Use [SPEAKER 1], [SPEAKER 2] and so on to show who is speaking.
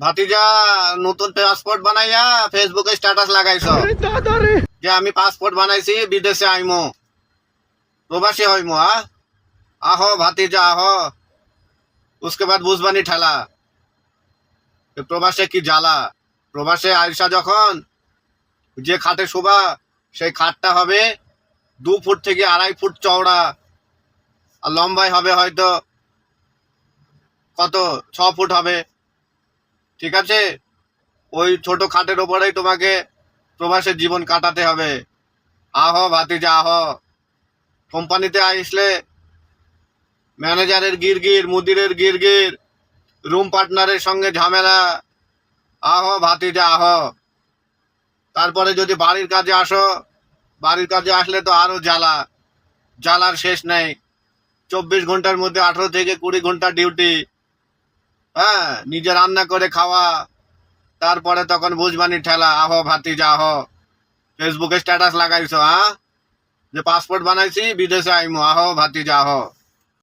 [SPEAKER 1] ভাতিজা নতুন পাসপোর্ট বানাইয়া ফেসবুকে স্ট্যাটাস লাগাইছো যে আমি পাসপোর্ট বানাইছি বিদেশে আইমো প্রবাসী হইমো। আহো ভাতিজা আহো, उसके बाद বুঝবানি ঠেলা প্রবাসে কি জ্বালা। প্রবাসে আইসা যখন যে খাটে শোবা সেই খাটটা হবে 2 ফুট থেকে 2.5 ফুট চওড়া, আর লম্বাই হবে হয়তো কত 6 ফুট হবে। ঠিক আছে, ওই ছোট খাটের ওপরেই তোমাকে প্রবাসের জীবন কাটাতে হবে। আহো ভাতিজা আহো, কোম্পানিতে আসলে ম্যানেজারের গিরগির, মুদিরের গিরগির, রুম পার্টনারের সঙ্গে ঝামেলা। আহো ভাতিজা আহো। তারপরে যদি বাড়ির কাজে আসো, বাড়ির কাজে আসলে তো আরো জ্বালা, জ্বালার শেষ নেই। 24 ঘন্টার মধ্যে 18 থেকে 20 ঘন্টা ডিউটি। হ্যাঁ, নিজে রান্না করে খাওয়া, তারপরে তখন বুঝবানি ঠেলা। আহো ভাতিজা আহো, ফেসবুকে স্ট্যাটাস লাগাইছো যে পাসপোর্ট বানাইছি বিদেশে আইমো। আহো ভাতিজা আহো।